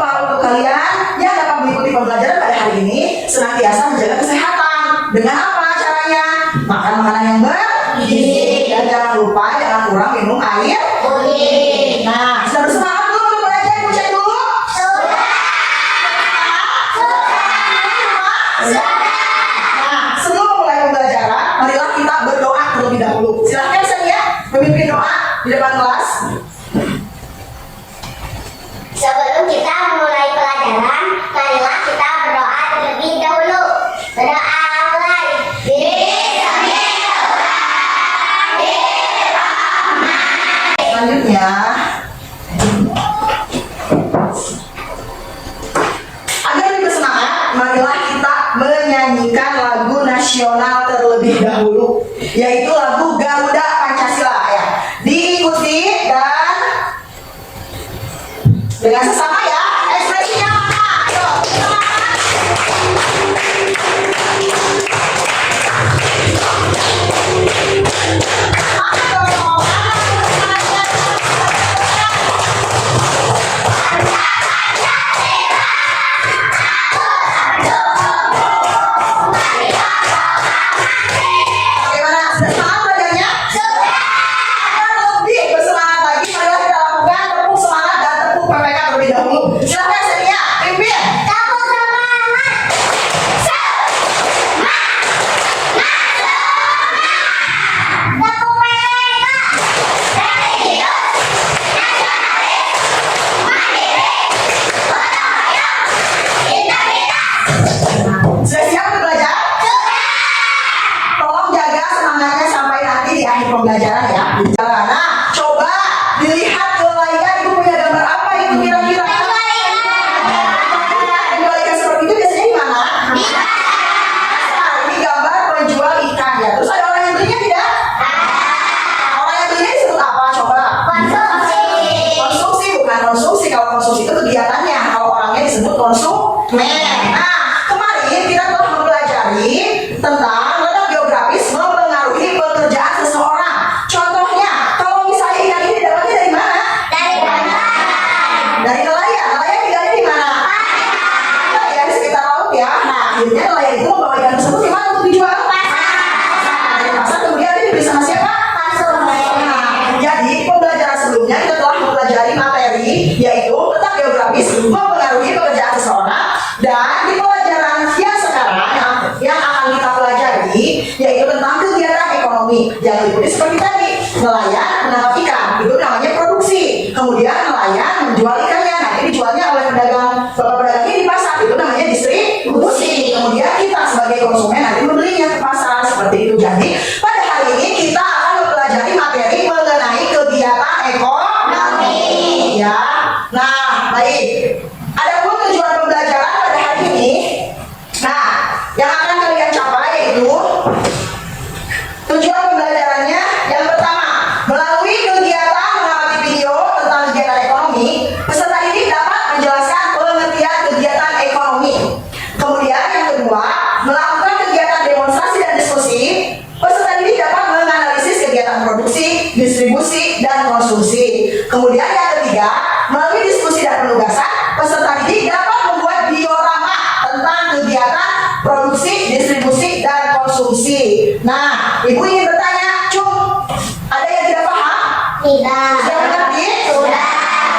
berdoa untuk kalian yang dapat mengikuti pembelajaran pada hari ini senantiasa menjaga kesehatan. Dengan apa caranya? Makan makanan yang bergizi dan jangan lupa jangan kurang minum air putih. Nah, sudah bersemangat belum untuk belajar? Ibu cek dulu. Sudah. Nah, sebelum memulai pembelajaran, marilah kita berdoa terlebih dahulu. Silahkan saya memimpin doa di depan kelas. Sebelum kita memulai pelajaran, marilah kita berdoa terlebih dahulu. Berdoa mulai. Selanjutnya, agar lebih bersemangat, marilah kita menyanyikan lagu nasional terlebih dahulu, yaitu lagu Garuda Pancasila ya. Diikuti dan dengan sesama ya, ekspresinya mana? Ayo, semangat. Bagaimana? Sudah semangat belajarnya? Agar lebih bersemangat lagi, marilah kita lakukan tepuk semangat dan tepuk PPK terlebih dahulu. Silahkan Senia, pimpin. Tepuk semangat. Tepuk PPK. Serius, nasionalis, mandiri, gotong royong, integritas. Sudah siap untuk belajar? Tolong jaga semangatnya sampai nanti di akhir pembelajaran ya. Nah, coba dilihat ke layar, ibu punya gambar apa itu kira-kira? Penjual ikan seperti itu biasanya di mana? Nah, ini gambar penjual ikan ya. Terus ada orang yang belinya tidak? Orang yang belinya disebut apa? Coba. Konsumsi bukan konsumsi. Kalau konsumsi itu kegiatannya. Kalau orangnya disebut konsumen. Nah, kemarin kita telah mempelajari tentang letak geografis mempengaruhi pekerjaan seseorang. Contohnya, kalau misalnya ikan ini dapatnya dari mana? Dari nelayan. Nelayan tinggalnya di mana? Nelayan di sekitar laut ya. Nah, akhirnya nelayan itu membawa ikan tersebut di mana untuk dijual? Dari pasar, kemudian ini dibeli sama siapa? Nah, jadi pembelajaran sebelumnya kita telah mempelajari materi yaitu letak geografis mempengaruhi pekerjaan seseorang, dan di pelajaran yang sekarang yang akan kita pelajari yaitu tentang kegiatan ekonomi yang diikuti seperti tadi. Nelayan menangkap ikan, itu namanya produksi. Kemudian nelayan menjual ikannya, nanti dijualnya oleh pedagang. Bapak pedagang ini di pasar, itu namanya distribusi. Kemudian kita sebagai konsumen nanti membelinya ke pasar, seperti itu. Jadi pada hari ini kita akan mempelajari materi mengenai kegiatan ekonomi ya. Nah, baik. Adapun tujuan pembelajaran pada hari ini, nah, yang akan kalian capai yaitu tujuan pembelajarannya yang pertama, melalui kegiatan mengamati video tentang kegiatan ekonomi, peserta didik dapat menjelaskan pengertian kegiatan ekonomi. Kemudian yang kedua, melakukan kegiatan demonstrasi dan diskusi, peserta didik dapat menganalisis kegiatan produksi, distribusi, dan konsumsi. Kemudian yang ketiga, melalui diskusi dan penugasan, peserta didik dapat membuat diorama tentang kegiatan produksi, distribusi, dan konsumsi. Nah, ibu ingin bertanya, Cum, ada yang tidak paham? Tidak. Sudah mengerti? Sudah.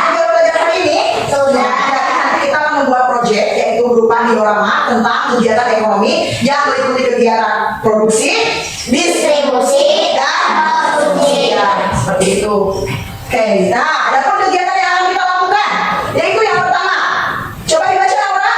Sudah belajar hari ini? Sudah. Jadi nanti kita akan membuat proyek yaitu berupa diorama tentang kegiatan ekonomi yang meliputi kegiatan produksi, Distribusi dan konsumsi. ya, seperti itu. Oke, nah ada pun kegiatan yang akan kita lakukan, yaitu yang pertama, coba dibaca Laura.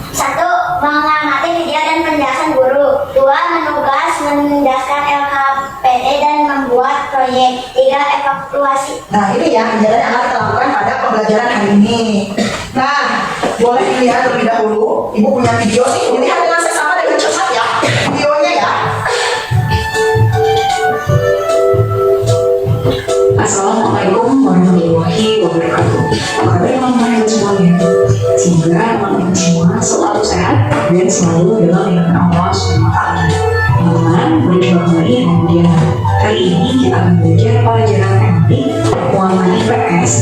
1. Mengamati video dan penjelasan guru. 2. Menugas menjelaskan LKPD dan membuat proyek. 3. Evaluasi. Nah ini ya kegiatan yang akan kita lakukan pada pembelajaran hari ini. Nah, boleh dilihat terlebih dahulu. Ibu punya video nih, dilihat dengan seksama dengan cepat ya videonya ya. Assalamualaikum warahmatullahi wabarakatuh. Apa kabar teman-teman semuanya? Semoga teman-teman semua selalu sehat dan selalu dalam lindungan Allah Subhanahu wa Ta'ala. Teman-teman, berjumpa kembali dengan Diana. Kali ini kita akan belajar pelajaran teknik keuangan IPS.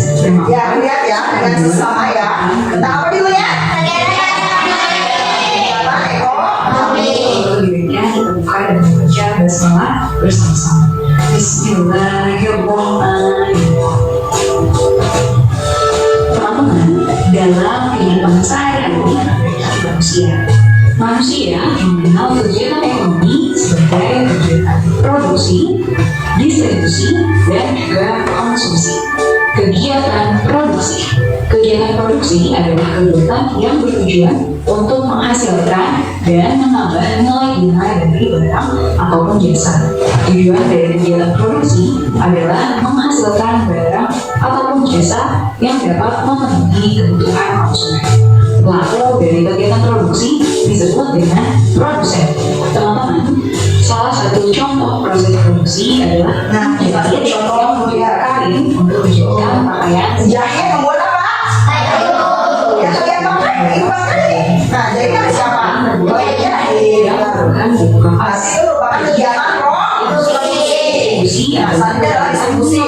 Ya lihat ya dengan seksama ya. dalam kehidupan sehari-hari dari manusia. Manusia mengenal kegiatan ekonomi sebagai kegiatan produksi, distribusi, dan juga konsumsi. Kegiatan produksi adalah kegiatan yang bertujuan untuk menghasilkan dan menambah nilai guna dari barang ataupun jasa. Tujuan dari kegiatan produksi adalah menghasilkan barang ataupun jasa yang dapat memenuhi kebutuhan konsumen. Pelaku dari kegiatan produksi disebut dengan produsen. Teman-teman, salah satu contoh proses produksi adalah menjahit yang membuat kain untuk menjadikan pakaian. Jahit membuat apa? Ya kalian pakai, ibu pakai. Nah, jadi kan siapa? Oh ya jahit. Bukan bukan Pasti itu merupakan kegiatan distribusi adalah distribusi.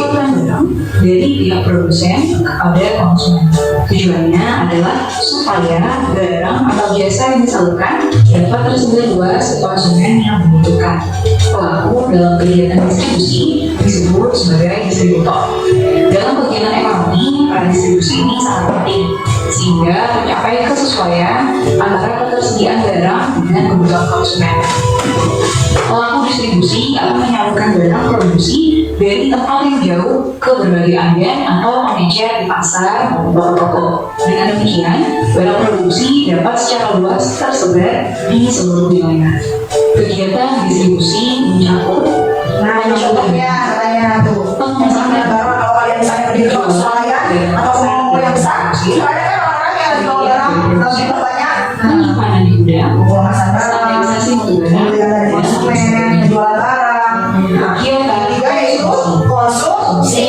Dari pihak produsen kepada konsumen. Tujuannya adalah supaya barang atau jasa yang disalurkan dapat tersedia luas ke konsumen yang membutuhkan. Pelaku dalam kegiatan distribusi disebut sebagai distributor. Dalam kegiatan ekonomi, peran distribusi ini sangat penting sehingga mencapai kesesuaian antara ketersediaan barang dengan kebutuhan konsumen. Pelaku distribusi akan menyalurkan barang produksi dari tempat yang jauh ke berbagai agen atau mengecer di pasar maupun toko. Dengan demikian, barang produksi dapat secara luas tersebar di seluruh wilayah. Kegiatan distribusi mencakup contohnya katanya tuh. Misalnya baru kalau kalian misalnya pergi ke Australia atau ke mall yang besar, ada kan orang-orang yang jual barang lebih banyak. penyimpanan di gudang, Pemasaran barang, standarisasi mutu barang, kemudian dari konsumen, jual barang. kegiatan Ketiga yaitu konsumsi.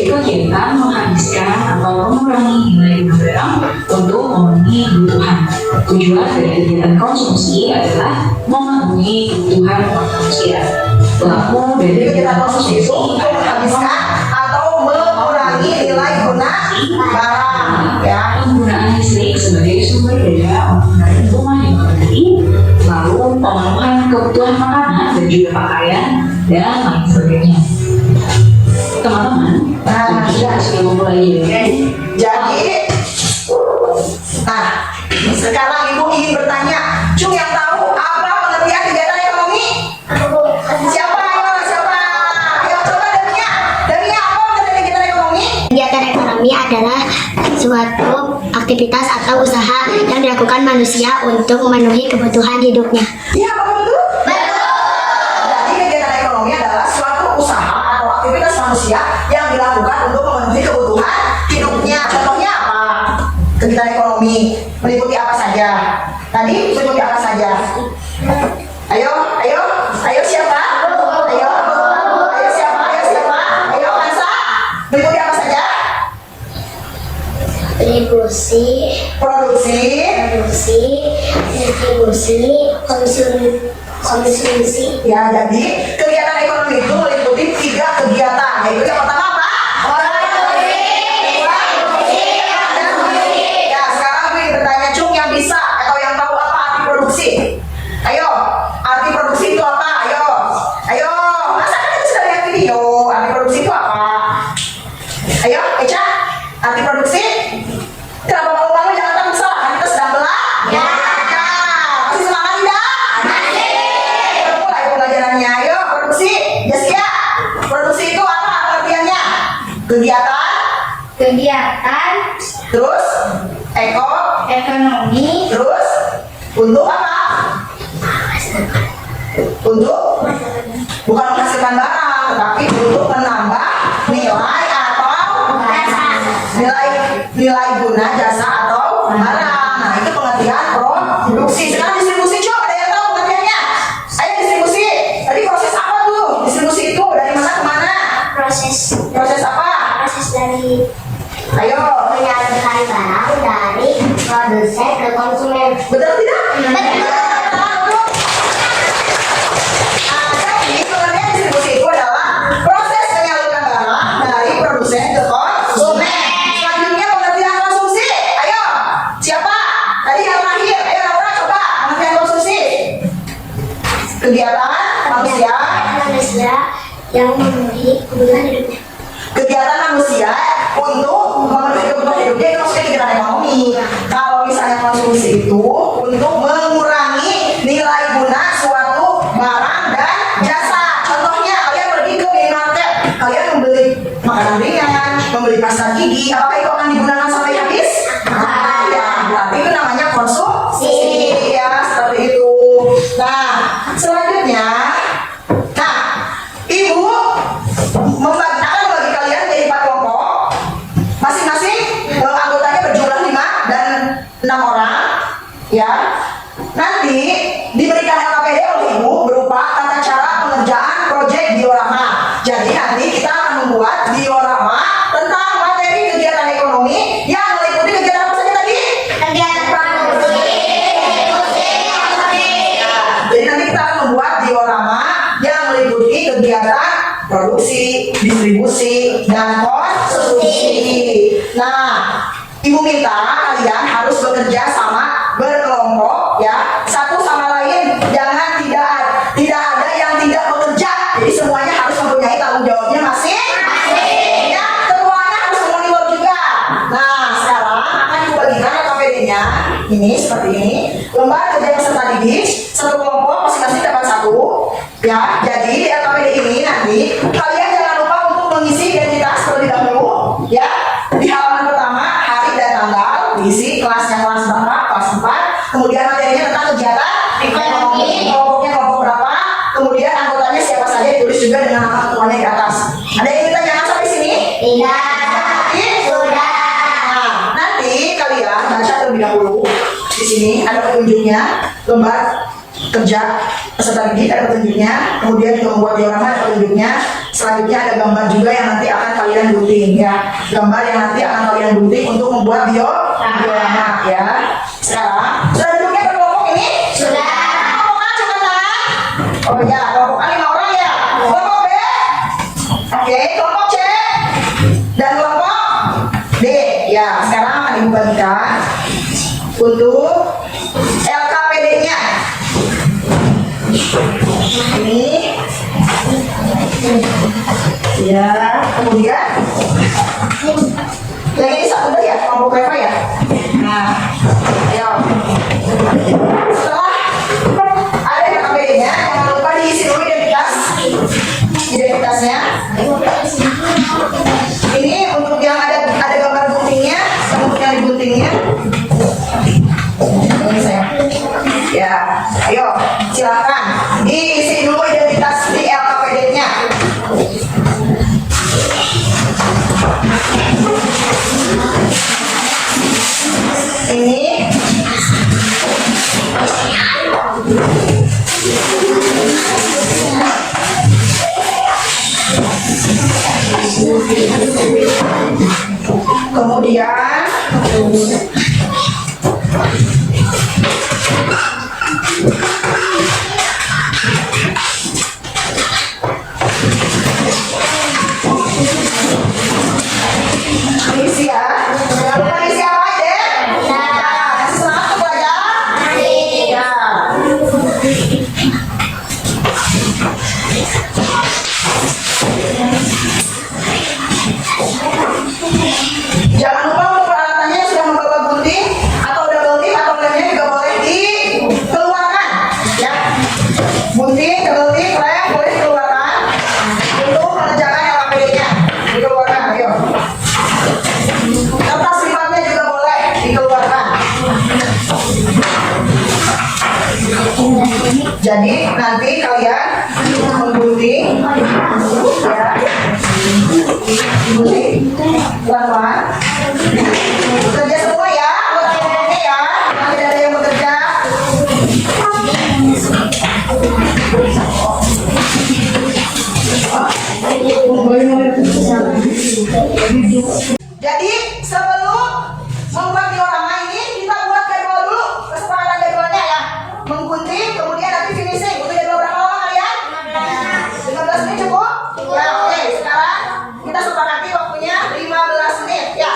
kegiatan menghabiskan atau mengurangi nilai barang untuk memenuhi kebutuhan. Tujuan dari kegiatan konsumsi adalah memenuhi kebutuhan manusia. Pelaku dari Jadi kita konsumsi itu untuk menghabiskan atau mengurangi nilai guna barang, ya. penggunaan listrik sebagai sumber daya untuk menarik rumah yang memadai, lalu pemenuhan kebutuhan makanan dan juga pakaian dan lain sebagainya. Teman-teman, kita sudah memulai ya. Jadi, nah, sekarang ibu ingin bertanya, Cung yang tahu apa pengertian kegiatan ekonomi? Siapa? Ayo coba Dania. Dania, apa pengertian kegiatan ekonomi? Kegiatan ekonomi adalah suatu aktivitas atau usaha yang dilakukan manusia untuk memenuhi kebutuhan hidupnya. Iya, apa betul? Jadi kegiatan ekonomi adalah suatu usaha atau aktivitas manusia yang dilakukan untuk memenuhi kebutuhan hidupnya. Contohnya apa? Kegiatan ekonomi meliputi apa saja? Tadi meliputi apa saja? Ayo siapa? Ayo siapa? Ayo Hansa. Meliputi apa saja? Distribusi, Produksi. distribusi, konsumsi. Ya, jadi kegiatan ekonomi itu meliputi 3 kegiatan. Yaitu yang pertama apa? Ya, sekarang gue bertanya Cung yang bisa atau yang tahu apa arti produksi. Ayo, arti produksi itu apa? Ayo. Masa kan kita sudah lihat video. Arti produksi itu apa? Ayo, Eca. Arti produksi? Kenapa malu-malu? Jangan takut salah. Kan kita sedang belajar. Masih semangat tidak? Mulai pembelajarannya. Ayo, produksi. Jaskia, produksi itu apa pengertiannya? Kegiatan, terus Ekonomi, terus untuk apa? Untuk bukan menghasilkan barang, tetapi untuk menambah nilai atau nilai guna jasa atau barang. Nah, itu pengertian produksi. Sekarang distribusi, coba ada yang tahu pengertiannya? Ayo distribusi. Tadi proses apa tuh? Distribusi itu dari mana ke mana? Proses apa? proses dari Ayo, menyalurkan barang dari produsen ke konsumen. betul tidak? Betul. Jadi pengertian distribusi itu adalah proses menyalurkan barang dari produsen ke konsumen. Selanjutnya pengertian konsumsi. Ayo, siapa? Tadi yang terakhir. Ayo Laura coba pengertian konsumsi. Kegiatan manusia yang memenuhi kebutuhan hidupnya. kegiatan manusia untuk memenuhi kebutuhan hidupnya itu maksudnya kegiatan ekonomi produksi itu untuk mengurangi nilai guna suatu barang dan jasa. Contohnya kalian pergi ke minimarket, kalian membeli makanan ringan, membeli pasta gigi, apakah itu akan digunakan sampai habis? Ya, berarti itu namanya konsumsi. Ya, seperti itu. Nah, selanjutnya, ibu akan membagi kalian menjadi 4 kelompok. Masing-masing anggotanya berjumlah 5 dan 6 orang. Ya, nanti diberikan LKPD oleh ibu berupa tata cara pengerjaan proyek diorama. Jadi nanti kita akan membuat diorama tentang materi kegiatan ekonomi yang meliputi kegiatan apa saja tadi? Kegiatan produksi. Jadi nanti kita akan membuat diorama yang meliputi kegiatan produksi, distribusi, dan konsumsi. Nah, ibu minta kalian harus bekerja sama berkelompok ya, satu sama lain. Jangan tidak ada yang tidak bekerja. Jadi semuanya harus mempunyai tanggung jawabnya masing-masing. Ya, ketuanya harus memonitor juga. Nah, sekarang akan dibagikan LKPD-nya. Ini seperti ini. Lembar kerja peserta didik, satu kelompok masing-masing dapat 1. Ya, jadi di LKPD ini nanti kalian jangan lupa untuk mengisi identitas terlebih dahulu. Ya, di halaman pertama hari dan tanggal, diisi kelasnya kelas berapa, kelas 4. Kemudian materinya tentang kegiatan ekonomi, kelompoknya kelompok berapa, kemudian anggotanya siapa saja ditulis juga dengan nama ketuanya di atas. Ada yang minta jangan sampai sini? Tidak. Sudah. Nah, nanti kalian baca terlebih dahulu. Di sini ada petunjuknya, lembar kerja peserta didik ada petunjuknya, kemudian juga membuat diorama ada petunjuknya. Selanjutnya ada gambar juga yang nanti akan kalian gunting ya, gambar yang nanti akan kalian gunting untuk membuat diorama ya. Sekarang sudah duduknya berkelompok ini? Sudah. Kelompok A coba tangan. Oh ya, kelompok A 5 orang ya. Kelompok B, oke, kelompok C dan kelompok D ya. Sekarang akan ibu bagikan untuk LKPD-nya. Ini ya, kemudian yang ini satu ya, kelompok Reva ya. Nah, ayo. Setelah ada LKPD-nya, jangan lupa diisi dulu identitasnya. Ini untuk yang ada gambar guntingnya, untuk yang diguntingnya. Ini saya. Ya, ayo silakan diisi dulu identitas di LKPD-nya. Ini kemudian isi ya. Jangan lupa isi apa aja? Kasih semangat untuk belajar. Ya. Jangan lupa untuk peralatannya sudah membawa gunting atau double tip atau lemnya juga boleh dikeluarkan ya. Gunting, double tip, lem boleh dikeluarkan untuk mengerjakan LKPD-nya. Dikeluarkan, ayo. Kertas limatnya juga boleh dikeluarkan. Jadi nanti kalian menggunting ya, gunting pelan-pelan. Bekerja semua ya, buat kelompoknya ya, jangan tidak ada yang bekerja. Jadi sebelum membuat diorama ini kita buat jadwal dulu, kesepakatan jadwalnya ya. Menggunting, kemudian nanti finishing. Untuk jadwal berapa lama kalian? 15 menit cukup? Ya, oke. Sekarang kita sepakati waktunya 15 menit. Ya,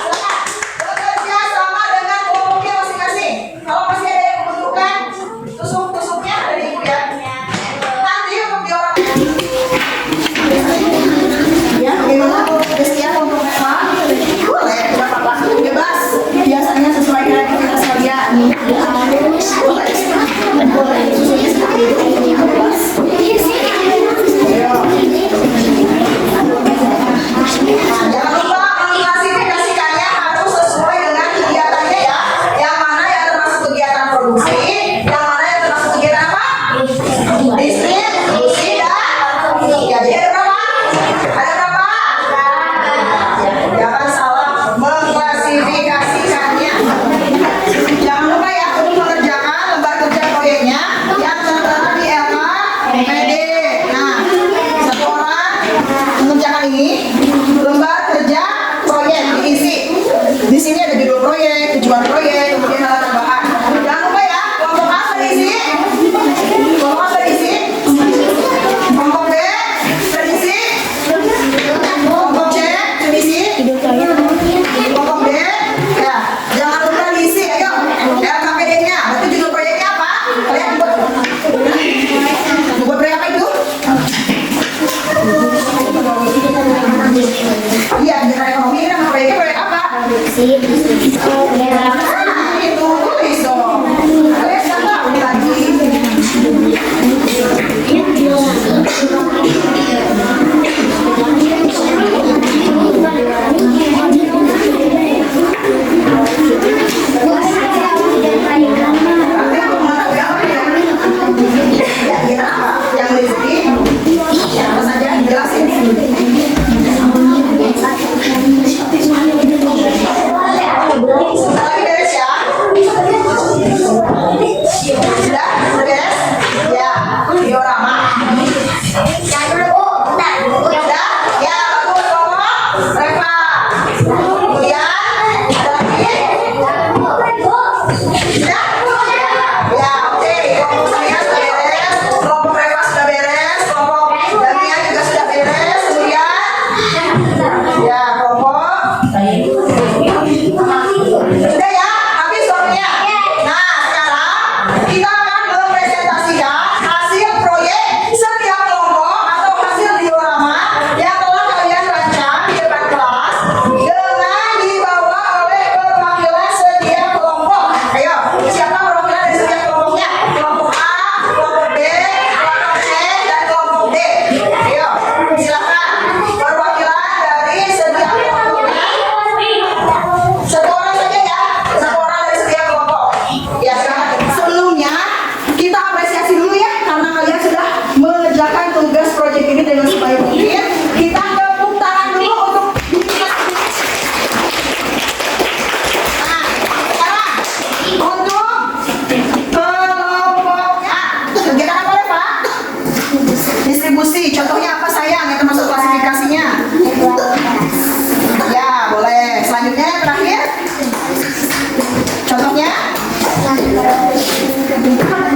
kebutuhan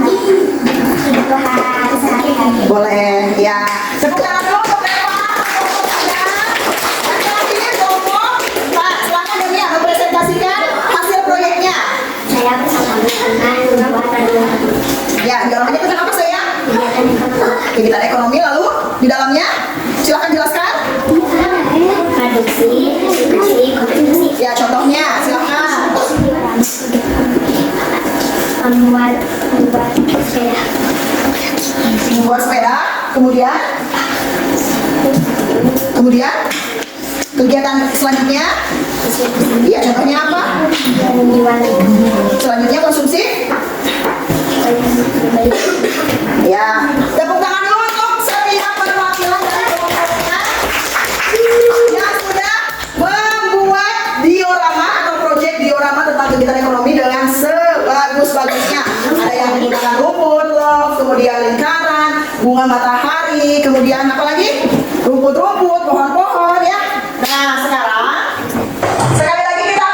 sehari-hari. Boleh, ya. Tepuk tangan dulu untuk Eva. Ya. Ini kelompok. Pak, silakan Demi mempresentasikan hasil proyeknya. Saya bersama teman membuat kegiatan Ya, di dalamnya tentang apa saya? ekonomi. Kegiatan ekonomi, lalu di dalamnya silakan jelaskan. Produksi, distribusi, konsumsi. Ya, contohnya silakan. Membuat sepeda. Membuat sepeda, kemudian kegiatan selanjutnya. Iya, contohnya apa? Menjual Selanjutnya konsumsi. Ya, tepuk tangan dulu untuk setiap perwakilan dari kelompoknya yang sudah membuat diorama atau proyek diorama tentang kegiatan ekonomi dengan sebagus-bagusnya. Ada yang menggunakan rumput, love, kemudian lingkaran, bunga matahari, kemudian apa lagi? Rumput-rumput, pohon-pohon ya. Nah, sekarang sekali lagi kita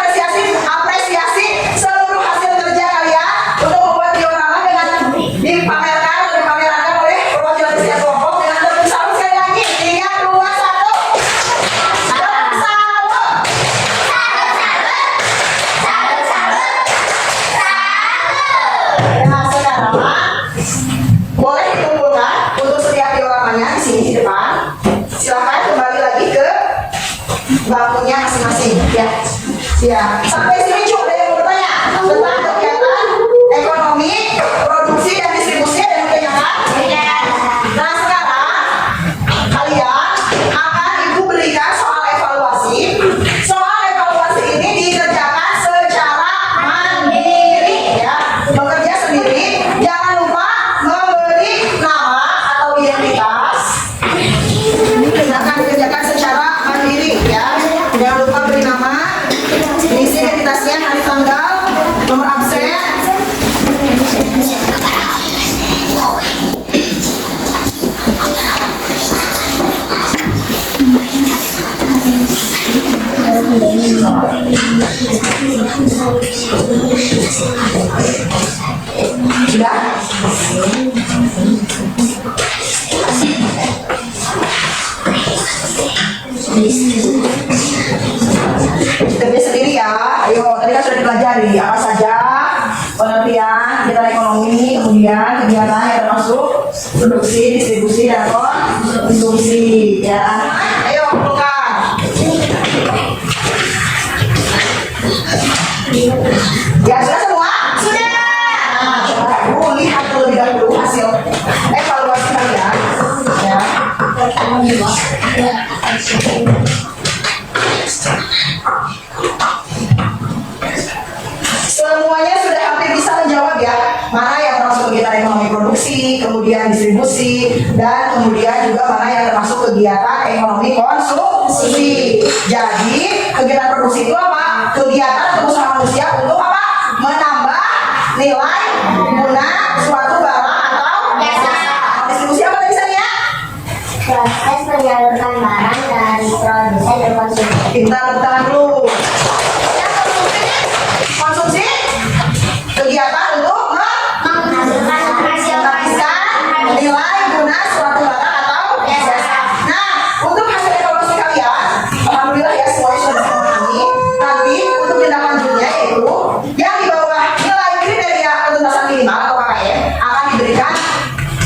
apresiasi seluruh hasil kerja kalian untuk membuat diorama dengan dipamerkan atau dipamerkan oleh perwakilan setiap kelompok dengan tepuk salut sekali lagi. 3, 2, 1. Salut, salut. Nah, sekarang boleh dikumpulkan untuk setiap dioramanya di sini di depan. Silakan kembali lagi ke bangkunya masing-masing ya. Ya, sampai sini cukup. Ada yang mau bertanya tentang kegiatan ekonomi, produksi dan distribusi, ada yang bertanyakan? Nah, sekarang kalian akan Ibu berikan soal evaluasi. Soal evaluasi ini dikerjakan secara mandiri ya, bekerja sendiri. Jangan lupa memberi nama atau identitas. Akan dikerjakan secara mandiri ya. Jangan lupa beri nama, isi identitasnya, hari tanggal, nomor absen. Sudah? Kerja sendiri ya. Ayo, tadi kan sudah dipelajari apa saja pengertian kegiatan ekonomi, kemudian kegiatan yang termasuk produksi, distribusi, dan konsumsi. Ya, ayo kumpulkan. Ya, sudah semua? Sudah. Nah, coba dulu lihat terlebih dahulu hasil evaluasi kalian. Ya. Semuanya sudah hampir bisa menjawab ya, mana yang termasuk kegiatan ekonomi produksi, kemudian distribusi, dan kemudian juga mana yang termasuk kegiatan ekonomi konsumsi. Jadi kegiatan produksi itu apa? Kegiatan atau usaha manusia untuk apa? Menambah nilai guna suatu barang atau jasa. Distribusi apa tadi saya? proses menyalurkan barang dari produsen dan konsumen. Kita bertahan dulu. Konsumsi kegiatan untuk menghasilkan nilai guna suatu barang atau jasa. Nah, untuk hasil evaluasi kalian, alhamdulillah ya semuanya sudah bisa memahami. Nanti untuk tindak lanjutnya yaitu yang di bawah nilai kriteria ketuntasan minimal atau KKM akan diberikan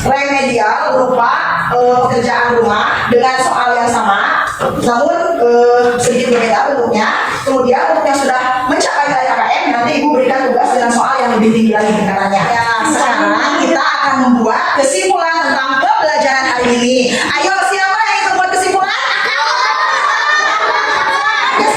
remedial berupa pekerjaan rumah dengan soal yang sama, namun sedikit berbeda bentuknya. Kemudian untuk yang sudah mencapai nilai KKM, nanti Ibu berikan tugas dengan soal yang lebih tinggi lagi tingkatannya. Ya, sekarang kita akan membuat kesimpulan tentang pembelajaran hari ini. Ayo, siapa yang ingin membuat kesimpulan?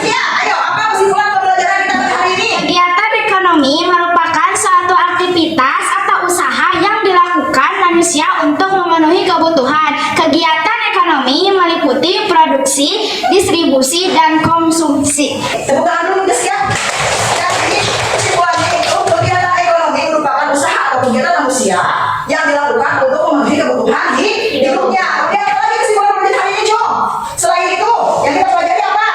Ya, ayo, apa kesimpulan pembelajaran kita pada hari ini? Kegiatan ekonomi merupakan suatu aktivitas atau usaha yang dilakukan manusia untuk memenuhi kebutuhan. Kegiatan ekonomi meliputi produksi, distribusi, dan konsumsi. Tepuk tangan dulu guys ya. Jadi kesimpulannya itu kegiatan ekonomi merupakan usaha atau kegiatan manusia yang dilakukan untuk memenuhi kebutuhan hidupnya. Kemudian apa lagi kesimpulan proyek hari ini, Jo? Selain itu, yang kita pelajari apa?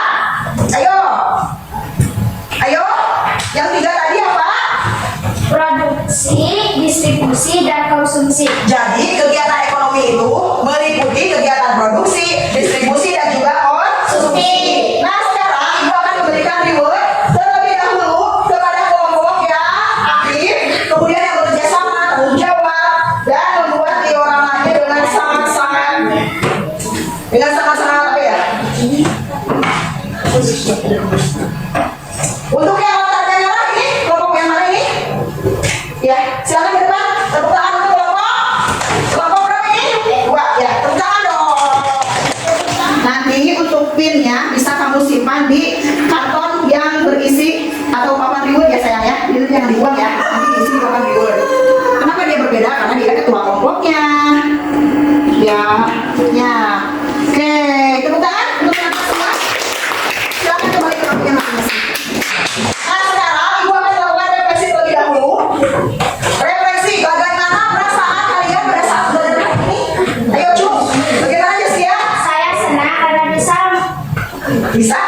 Ayo, yang 3 tadi apa? produksi dan konsumsi. Jadi kegiatan ekonomi itu meliputi kegiatan produksi, distribusi, dan juga konsumsi. Nah sekarang ibu akan memberikan reward terlebih dahulu kepada kelompok yang aktif, kemudian yang bekerja sama, tanggung jawab, dan membuat dioramanya dengan sangat-sangat apa ya? Untuk yang latarnya merah ini, kelompok yang mana ini? Ya, silakan ke depan. Tepuk tangan untuk kelompok berapa ini? Dua, ya. Tepuk tangan dong. Nanti untuk pinnya bisa kamu simpan di karton yang berisi atau papan reward ya sayang ya. Itu jangan dibuang ya. Nanti diisi di papan reward. Kenapa dia berbeda? Karena dia ketua kelompoknya. Ya, ya. Oke, tepuk tangan untuk teman-teman semua. Silakan kembali ke kelompoknya masing-masing. Nah sekarang ibu akan melakukan refleksi terlebih dahulu. Refleksi bagaimana perasaan kalian pada saat belajar hari ini? Ayo Cung, bagaimana Jessia? Saya senang karena Bisa?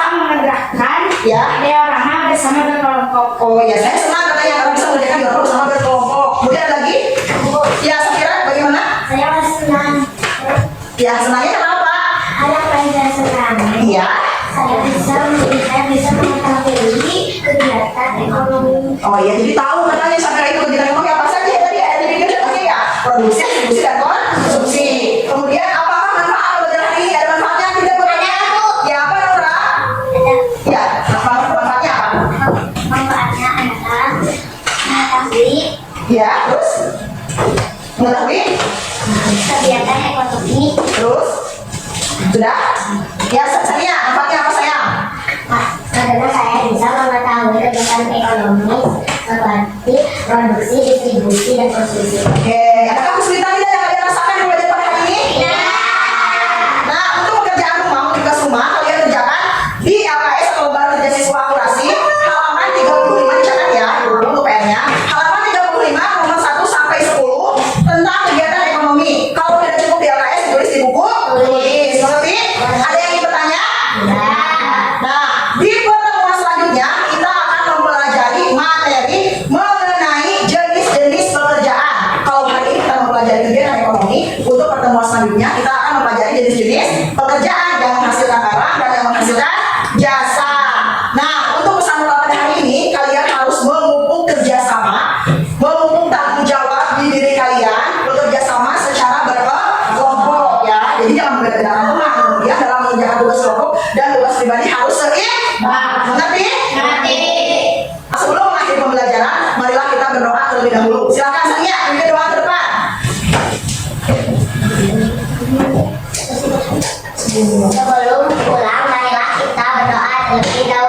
mengerjakan Ya. diorama bersama berkelompok. Oh ya, saya senang katanya kalau bisa mengerjakan dialog bersama berkelompok. Kemudian lagi? Ya, Safira bagaimana? Saya masih senang. Ya, senangnya kenapa? Ada pelajaran senang. Iya. Saya bisa mengetahui kegiatan ekonomi. Oh iya, jadi tahu katanya Safira itu kegiatan ekonomi apa saja ya tadi ada definition oke ya? Produksi, distribusi, dan konsumsi. Kemudian apakah manfaat belajar hari ini? Ada manfaatnya tidak bertanya? Ya apa Nora? Ada Ya, manfaatnya apa? manfaatnya adalah mengetahui Ya, terus mengetahui, kegiatan ekonomi. terus sudah. Ya, Sania, manfaatnya apa sayang? Karena saya bisa mengetahui kegiatan ekonomi seperti produksi, distribusi, dan konsumsi. Oke, adakah kesulitan tidak yang kalian rasakan di belajar pada hari ini? Nah, untuk pekerjaan rumah, untuk tugas rumah, kalian kerjakan di LKS atau Lembaga Kerja Siswa Akurasi, halaman 35 dicatat ya, untuk PR-nya. Halaman 35, nomor 1 sampai 10 tentang kegiatan ekonomi. Kalau tidak cukup di LKS, ditulis di buku. Tulis. Mengerti? Ada yang ingin bertanya? Nah, di pertemuan selanjutnya kita akan mempelajari materi mengenai jenis-jenis pekerjaan. Kalau hari ini kita mempelajari kegiatan ekonomi, untuk pertemuan selanjutnya kita akan mempelajari jenis-jenis pekerjaan yang menghasilkan barang dan yang menghasilkan jasa. Nah, untuk pesan moral pada hari ini, kalian harus memupuk kerjasama, memupuk tanggung jawab di diri kalian, bekerja sama secara berkelompok ya. Jadi jangan membedakan teman. Kemudian dalam mengerjakan tugas kelompok dan tugas pribadi harus seimbang. Mengerti? Sebelum mengakhiri pembelajaran, marilah kita berdoa terlebih dahulu. Silakan Sania, kita doa ke depan. Sebelum pulang, marilah kita berdoa terlebih dahulu.